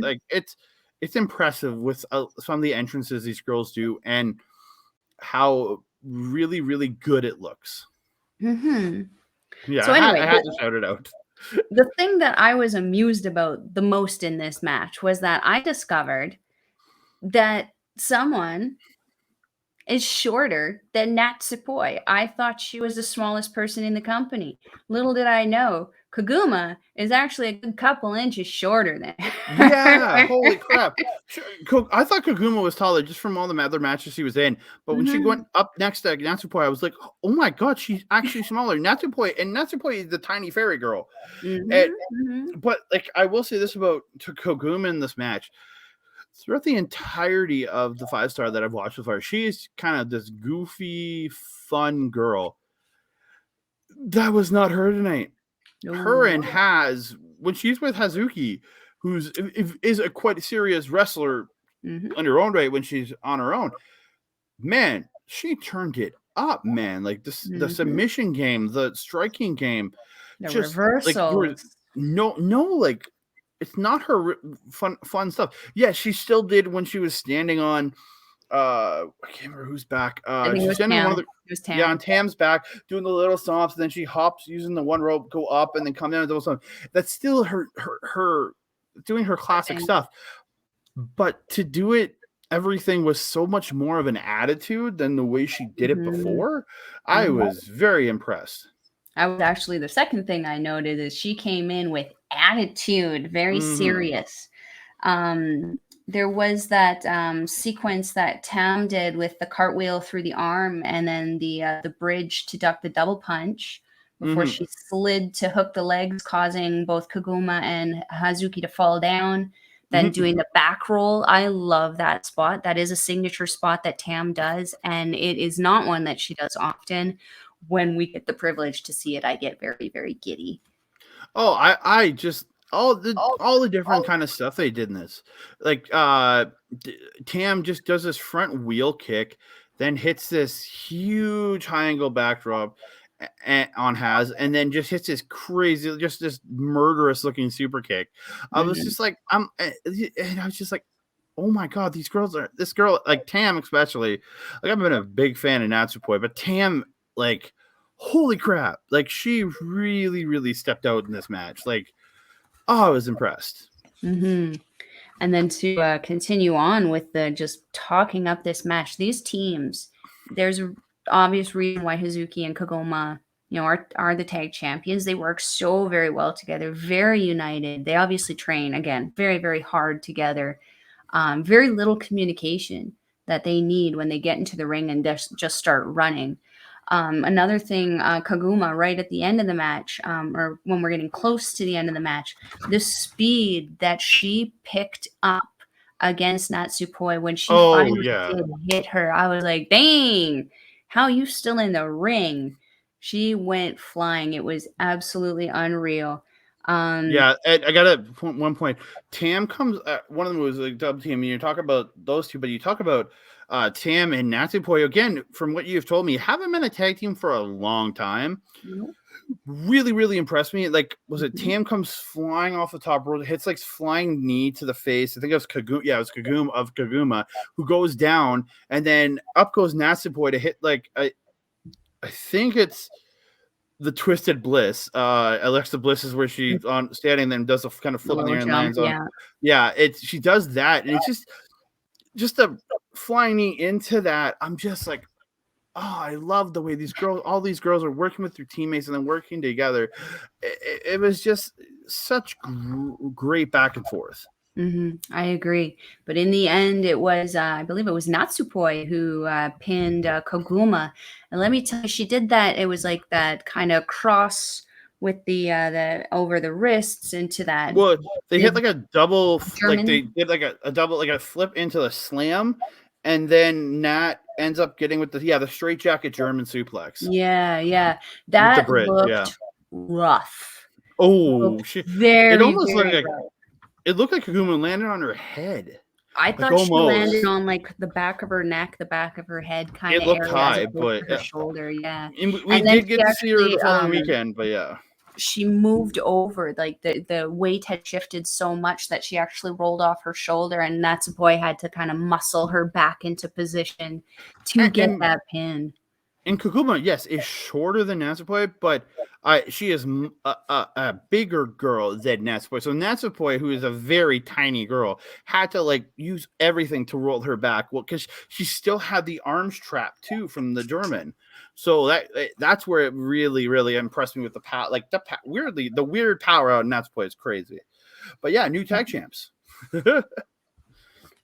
S2: it's impressive with some of the entrances these girls do and how really, really good it looks. Yeah, so anyway, I had to shout it out.
S1: The thing that I was amused about the most in this match was that I discovered that someone is shorter than Natsupoi. I thought she was the smallest person in the company. Little did I know, Koguma is actually a good couple inches shorter than
S2: Yeah, holy crap. I thought Koguma was taller just from all the other matches she was in. But when she went up next to Natsupoi, I was like, oh my God, she's actually smaller. Natsupoi is the tiny fairy girl. But like, I will say this about Koguma in this match. Throughout the entirety of the 5-star that I've watched so far, she is kind of this goofy, fun girl. That was not her tonight. Her and when she's with Hazuki, who's is a quite serious wrestler on her own right when she's on her own, man, she turned it up, man. Like the submission game, the striking game,
S1: the
S2: just
S1: reversals.
S2: Like, like it's not her fun stuff. Yeah, she still did when she was standing on I can't remember who's back. She's standing on one of the
S1: Tam.
S2: Yeah, on Tam's back, doing the little stomps, and then she hops using the one rope, go up, and then come down and do something. That's still her doing her classic stuff. But to do it, everything was so much more of an attitude than the way she did it before. I was very impressed.
S1: I was actually, the second thing I noted is she came in with attitude, very serious. There was that sequence that Tam did with the cartwheel through the arm and then the bridge to duck the double punch before she slid to hook the legs, causing both Koguma and Hazuki to fall down. Then doing the back roll. I love that spot. That is a signature spot that Tam does, and it is not one that she does often. When we get the privilege to see it, I get very, very giddy.
S2: Oh, I just all the different kind of stuff they did in this. Like Tam just does this front wheel kick, then hits this huge high angle backdrop on Haz, and then just hits this crazy, just this murderous looking super kick. I was just like, and I was just like, oh my God, this girl, like Tam especially. Like I've been a big fan of Natsupoi, but Tam, like, holy crap, like she really, really stepped out in this match. Like, oh, I was impressed.
S1: And then to continue on with the just talking up this match, these teams, there's an obvious reason why Hazuki and Koguma, are the tag champions. They work so very well together, very united. They obviously train, again, very, very hard together. Very little communication that they need when they get into the ring and just start running. Another thing, Koguma, right at the end of the match, or when we're getting close to the end of the match, the speed that she picked up against Natsupoi when she finally did hit her, I was like, dang, how are you still in the ring? She went flying. It was absolutely unreal.
S2: Yeah, I got a one point. Tam comes. One of them was like dub team. You talk about those two, but you talk about Tam and Natsupoi again. From what you've told me, haven't been a tag team for a long time. Really, really impressed me. Like, was it Tam comes flying off the top rope, hits like flying knee to the face. I think it was Koguma. Yeah, it was Koguma who goes down, and then up goes Natsupoi to hit like I think it's the Twisted Bliss. Alexa Bliss is where she's on standing, then does a kind of flip in the air and lands on. Yeah, she does that, and it's just a flying knee into that. I'm just like, oh, I love the way all these girls are working with their teammates and then working together. It was just such great back and forth.
S1: I agree. But in the end, it was, I believe it was Natsupoi who pinned Koguma. And let me tell you, she did that. It was like that kind of cross with the over the wrists into that.
S2: Well, they hit like a double, German. Like they did like a double, like a flip into the slam. And then Nat ends up getting with the straight jacket German suplex.
S1: Yeah. That looked rough.
S2: Oh,
S1: it almost looked
S2: like it looked like Koguma landed on her head.
S1: I thought she landed on like the back of her neck, the back of her head kind of area.
S2: It looked high, but
S1: her shoulder, yeah.
S2: We did get to see her the following weekend, but yeah.
S1: She moved over, like the weight had shifted so much that she actually rolled off her shoulder, and Natsupoi had to kind of muscle her back into position to get that pin.
S2: And Kukuma, yes, is shorter than Natsupoi, but she is a bigger girl than Natsupoi. So Natsupoi, who is a very tiny girl, had to like use everything to roll her back. Well, because she still had the arms trap too from the German. So that's where it really, really impressed me with the power. Like weirdly, the weird power out of Natsupoi is crazy. But yeah, new tag champs.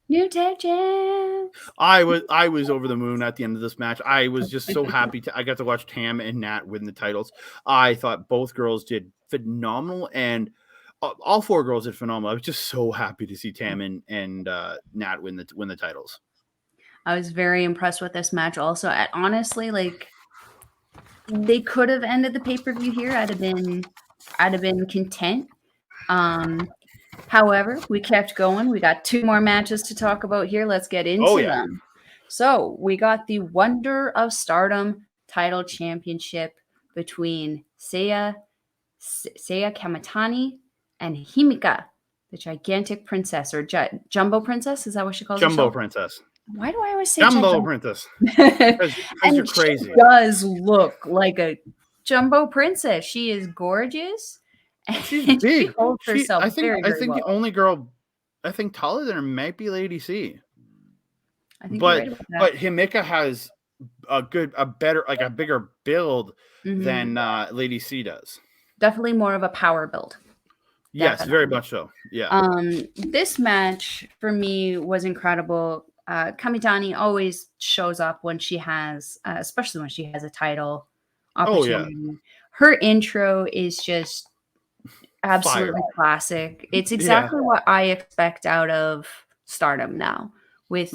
S1: New tag champs.
S2: I was over the moon at the end of this match. I was just so happy I got to watch Tam and Nat win the titles. I thought both girls did phenomenal, and all four girls did phenomenal. I was just so happy to see Tam and Nat win the titles.
S1: I was very impressed with this match. Also, honestly, like they could have ended the pay-per-view here. I'd have been content. However, we kept going. We got 2 more matches to talk about here. Let's get into them. So we got the Wonder of Stardom title championship between Seiya Kamitani and Himeka, the gigantic princess, or Jumbo Princess. Is that what she calls herself?
S2: Jumbo Princess.
S1: Why do I always say
S2: Jumbo Princess? Because you're crazy.
S1: She does look like a Jumbo Princess. She is gorgeous.
S2: She's big.
S1: She holds herself
S2: I think
S1: well.
S2: the only girl I think taller than her might be Lady C.
S1: I think
S2: but
S1: you're right about that.
S2: but Himeka has a better, like a bigger build than Lady C does.
S1: Definitely more of a power build.
S2: Yes,
S1: Definitely.
S2: very much so. Yeah.
S1: This match for me was incredible. Kamitani always shows up when she has, especially when she has a title opportunity.
S2: Oh, yeah.
S1: Her intro is just absolutely classic. It's exactly what I expect out of Stardom now. With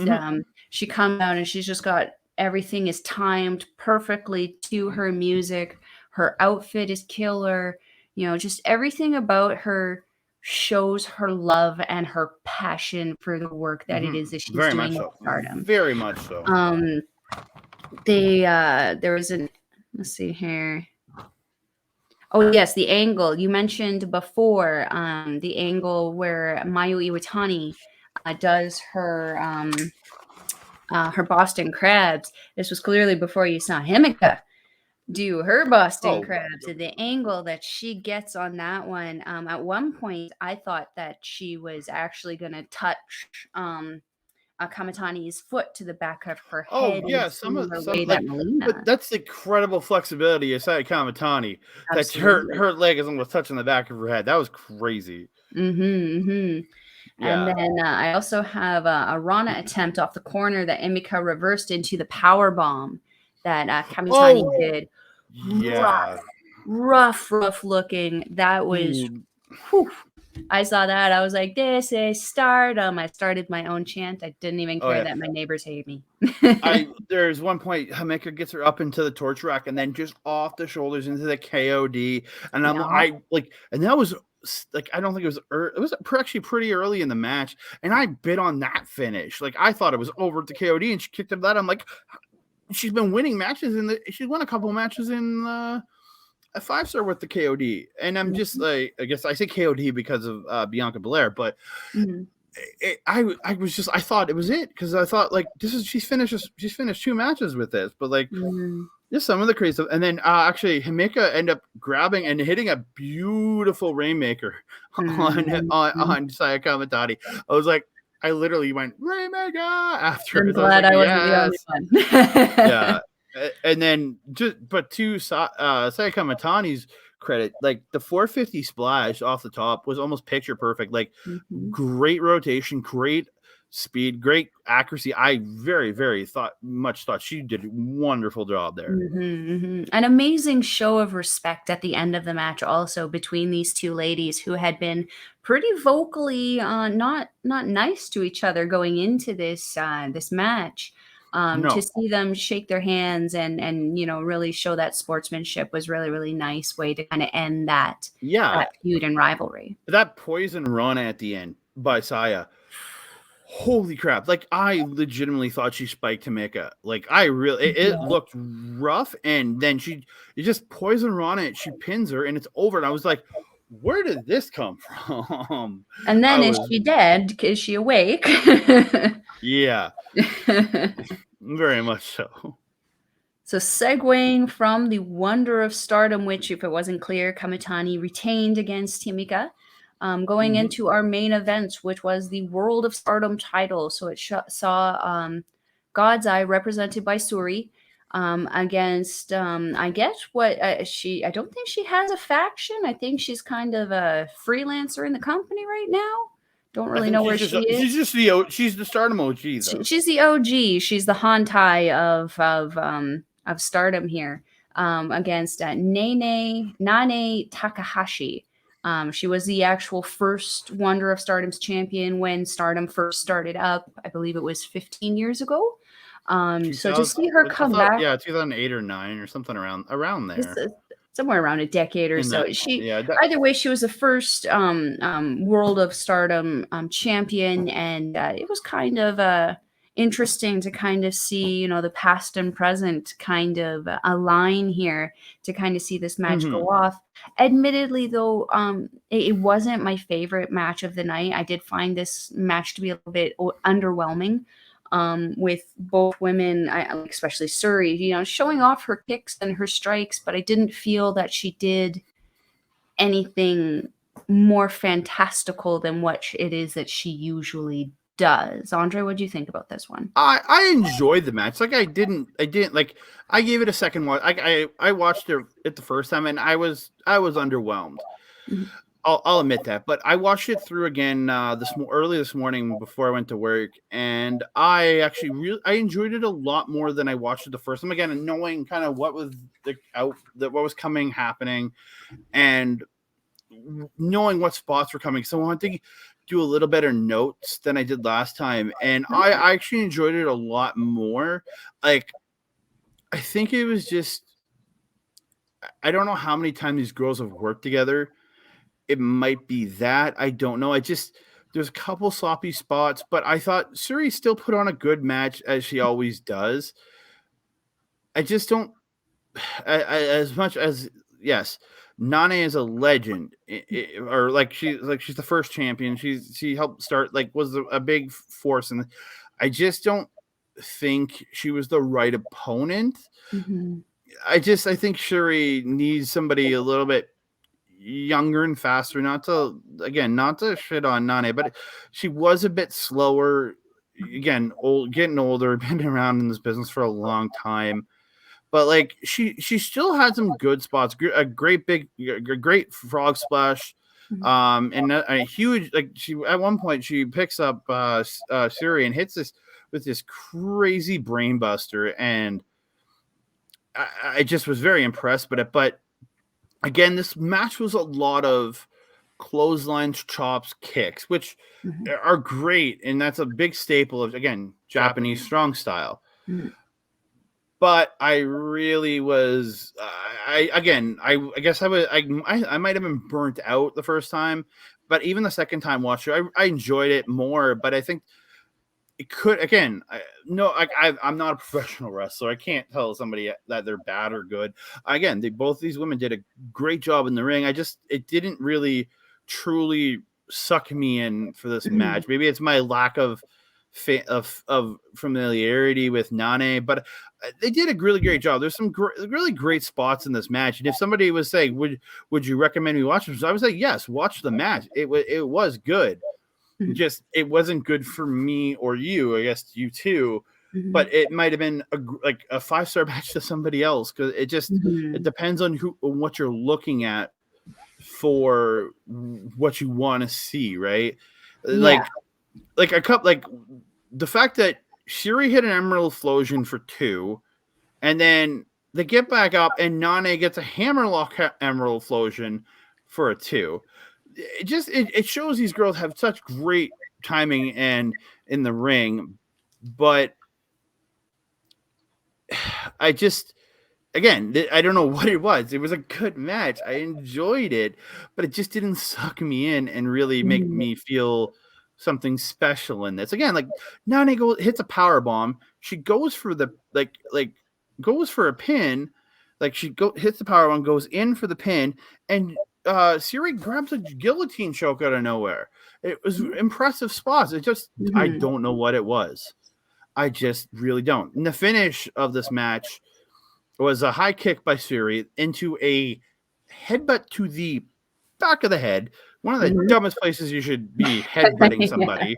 S1: she comes out and she's just got everything is timed perfectly to her music. Her outfit is killer. You know, just everything about her shows her love and her passion for the work that it is that she's
S2: very
S1: doing
S2: much
S1: with Stardom.
S2: Very much so.
S1: There was let's see here. Oh yes, the angle you mentioned before, the angle where Miyu Iwatani does her Boston Crabs. This was clearly before you saw Himeka do her Boston Crabs. And the angle that she gets on that one, at one point I thought that she was actually going to touch Kamitani's foot to the back of her head.
S2: Oh yeah, but that's the incredible flexibility of Saya Kamitani. That her leg is almost touching the back of her head. That was crazy.
S1: Yeah. And then I also have a Rana attempt off the corner that Himeka reversed into the power bomb that Kamitani did.
S2: Yeah,
S1: rough looking. That was. I saw that. I was like, this is Stardom. I started my own chant. I didn't even care that my neighbors hate me.
S2: There's one point Himeka gets her up into the torch rack and then just off the shoulders into the KOD. And and that was like, I don't think it was actually pretty early in the match. And I bid on that finish. Like, I thought it was over at the KOD and she kicked up that. I'm like, she's been winning matches she's won a couple matches in a 5-star with the KOD, and I'm just like, I guess I say KOD because of Bianca Belair, but I thought it was it because I thought like she's finished 2 matches with this, but like just some of the crazy stuff, and then actually Himeka ended up grabbing and hitting a beautiful Rainmaker on Saya Kamitani. I was like, I literally went Rainmaker after.
S1: I'm glad I wasn't the only one.
S2: Yeah. And then but to Saya Kamitani's credit, like the 450 splash off the top was almost picture perfect. Like great rotation, great speed, great accuracy. I very, very thought she did a wonderful job there.
S1: An amazing show of respect at the end of the match also between these two ladies who had been pretty vocally not nice to each other going into this match. To see them shake their hands and really show that sportsmanship was really, really nice way to kind of end that feud and rivalry.
S2: That poison run at the end by Saya, holy crap. Like, I legitimately thought she spiked Himeka. Like, it looked rough, and then you just poison run it, she pins her, and it's over. And I was like, where did this come from?
S1: And then is she dead? Is she awake?
S2: Yeah. Very much so.
S1: So segueing from the Wonder of Stardom, which, if it wasn't clear, Kamitani retained against Himeka, going into our main event, which was the World of Stardom title. So it saw God's Eye, represented by Syuri, against I guess what I don't think she has a faction. I think she's kind of a freelancer in the company right now. Don't really know where she is.
S2: She's the Stardom OG though.
S1: She's the OG. She's the Hantai of Stardom here, against Nanae Takahashi. She was the actual first Wonder of Stardom's champion when Stardom first started up. I believe it was 15 years ago. So to see her come back,
S2: 2008 or 9 or something around there.
S1: Somewhere around a decade or so. Either way, she was the first World of Stardom champion, and it was kind of interesting to kind of see, the past and present kind of align here to kind of see this match go off. Admittedly, though, it wasn't my favorite match of the night. I did find this match to be a little bit underwhelming. With both women, especially Syuri, showing off her kicks and her strikes, but I didn't feel that she did anything more fantastical than what it is that she usually does. Andre, what do you think about this one?
S2: I enjoyed the match. I didn't like. I gave it a second watch. I watched it the first time, and I was underwhelmed. Mm-hmm. I'll admit that, but I watched it through again early this morning before I went to work, and I actually I enjoyed it a lot more than I watched it the first time. Again, and knowing kind of what was what was happening, and knowing what spots were coming. So I wanted to do a little better notes than I did last time, and I actually enjoyed it a lot more. Like, I think it was just, I don't know how many times these girls have worked together. It might be that. I don't know. There's a couple sloppy spots, but I thought Syuri still put on a good match, as she always does. I just don't, as much as, yes, Nanae is a legend, or she's the first champion. She helped start, was a big force, and I just don't think she was the right opponent. Mm-hmm. I think Syuri needs somebody a little bit younger and faster, not to shit on Nanae, but she was a bit slower. Again, getting older, been around in this business for a long time, but she still had some good spots. A great frog splash, and a huge, she at one point she picks up Syuri and hits this with this crazy brain buster, and I just was very impressed with it. But again, this match was a lot of clotheslines, chops, kicks, which are great, and that's a big staple of, again, Japanese strong style. Mm-hmm. But I really was, I guess I might have been burnt out the first time, but even the second time watching, I enjoyed it more. But I think it could, again, I'm not a professional wrestler. I can't tell somebody that they're bad or good. Again, both these women did a great job in the ring. It didn't really truly suck me in for this match. Maybe it's my lack of familiarity with Nanae, but they did a really great job. There's some really great spots in this match. And if somebody was saying, would you recommend me watch this? I would say, yes, watch the match. It was good. Just, it wasn't good for me or you, I guess you too, but it might have been a 5-star match to somebody else, because it just it depends on what you're looking at for what you want to see, right? Yeah. The fact that Syuri hit an Emerald Explosion for 2, and then they get back up and Nanae gets a Hammerlock Emerald Explosion for a 2. It shows these girls have such great timing and in the ring, but I don't know what it was. It was a good match. I enjoyed it, but it just didn't suck me in and really make me feel something special in this. Again, Nanae hits a power bomb. She goes for the goes for a pin. She hits the power bomb, goes in for the pin, and Syuri grabs a guillotine choke out of nowhere. It was impressive spots. It just, I don't know what it was. I just really don't. And the finish of this match, was a high kick by Syuri into a headbutt to the back of the head. One of the dumbest places you should be headbutting somebody.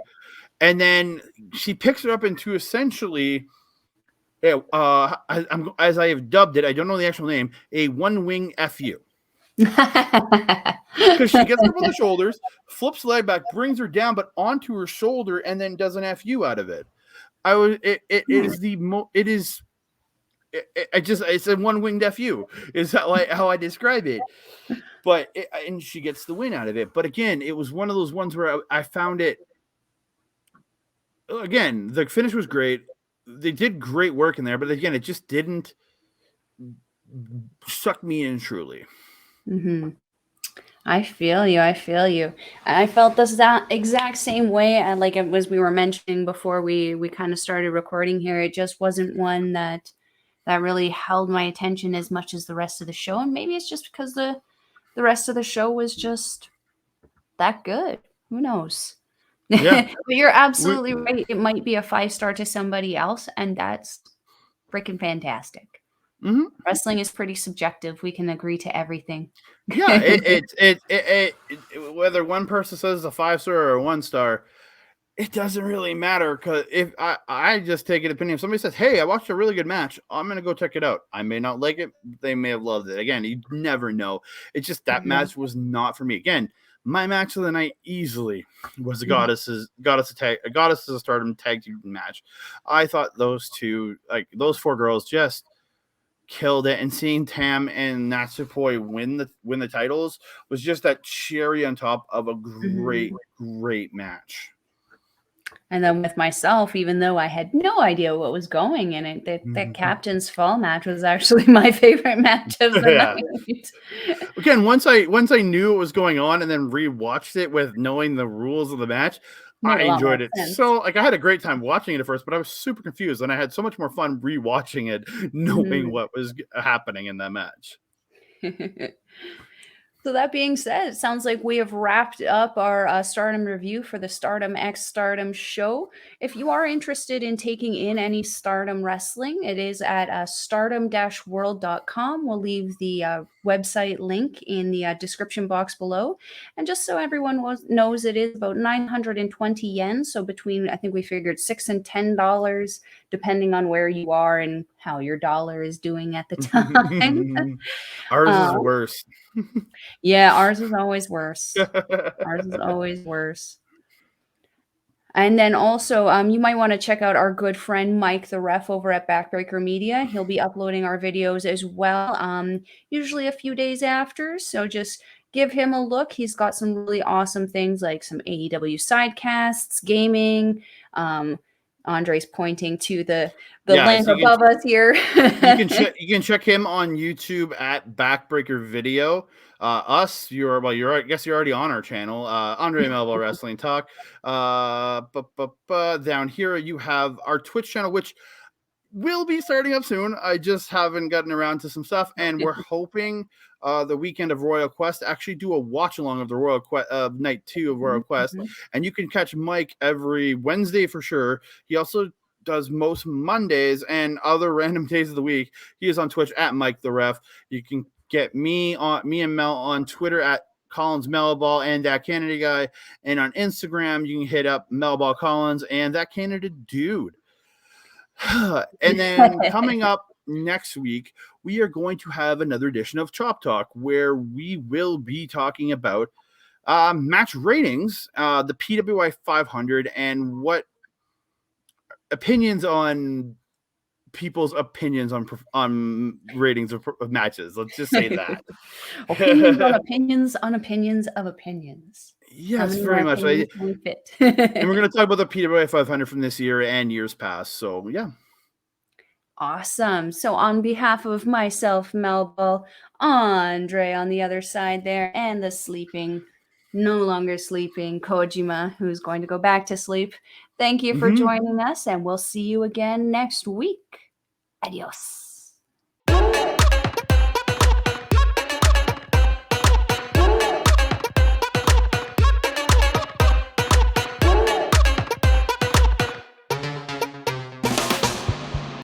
S2: And then she picks it up into essentially, as I have dubbed it, I don't know the actual name, a one-wing FU. Because she gets up on the shoulders, flips the leg back, brings her down, but onto her shoulder, and then does an FU out of it. It's a one-winged FU is how I describe it. But and she gets the win out of it. But again, it was one of those ones where I found it. Again, the finish was great. They did great work in there, but again, it just didn't suck me in truly.
S1: Mm-hmm. I feel you. I felt that exact same way. Like it was, we were mentioning before we kind of started recording here. It just wasn't one that really held my attention as much as the rest of the show. And maybe it's just because the rest of the show was just that good. Who knows?
S2: Yeah.
S1: But you're absolutely right. It might be a 5-star to somebody else, and that's freaking fantastic.
S2: Mm-hmm.
S1: Wrestling is pretty subjective. We can agree to everything.
S2: Yeah, it whether one person says a 5-star or a 1-star, it doesn't really matter, because if I just take an opinion. If somebody says, "Hey, I watched a really good match. I'm gonna go check it out." I may not like it. They may have loved it. Again, you never know. It's just that match was not for me. Again, my match of the night easily was the Goddesses of Stardom tag team match. I thought those those 4 girls just killed it, and seeing Tam and Natsupoi win the titles was just that cherry on top of a great match.
S1: And then with myself, even though I had no idea what was going in it, that Captain's Fall match was actually my favorite match of the night.
S2: Again, once I knew what was going on and then rewatched it with knowing the rules of the match, I enjoyed it. So I had a great time watching it at first, but I was super confused, and I had so much more fun rewatching it, knowing what was happening in that match.
S1: So that being said, it sounds like we have wrapped up our Stardom review for the Stardom X Stardom show. If you are interested in taking in any Stardom wrestling, it is at stardom-world.com. We'll leave the website link in the description box below. And just so everyone knows, it is about 920 yen. So between, I think we figured $6 and $10, depending on where you are and how your dollar is doing at the time.
S2: Ours is worse.
S1: Yeah, ours is always worse. Ours is always worse. And then also, you might want to check out our good friend Mike the Ref over at Backbreaker Media. He'll be uploading our videos as well, usually a few days after. So just give him a look. He's got some really awesome things like some AEW sidecasts, gaming. Andre's pointing to the link above us here.
S2: you can check him on YouTube at Backbreaker Video. I guess you're already on our channel, Andre Melball Wrestling Talk. Down here you have our Twitch channel, which will be starting up soon. I just haven't gotten around to some stuff, and we're hoping the weekend of Royal Quest actually do a watch along of the Royal Quest night 2 of Royal Quest, and you can catch Mike every Wednesday for sure. He also does most Mondays and other random days of the week. He is on Twitch at Mike the Ref. You can get me and Mel on Twitter at Collins Melball and That Canada Guy, and on Instagram you can hit up Melball Collins and That Canada Dude. And then coming up next week, we are going to have another edition of Chop Talk, where we will be talking about match ratings, the PWI 500, and what opinions on people's opinions on ratings of matches. Let's just say that.
S1: Opinions on opinions on opinions of opinions.
S2: Yes, very much. And we're going to talk about the PWI 500 from this year and years past. So, yeah.
S1: Awesome. So on behalf of myself, Melball, Andre on the other side there, and the no longer sleeping Kojima, who's going to go back to sleep, thank you for joining us, and we'll see you again next week. Adios.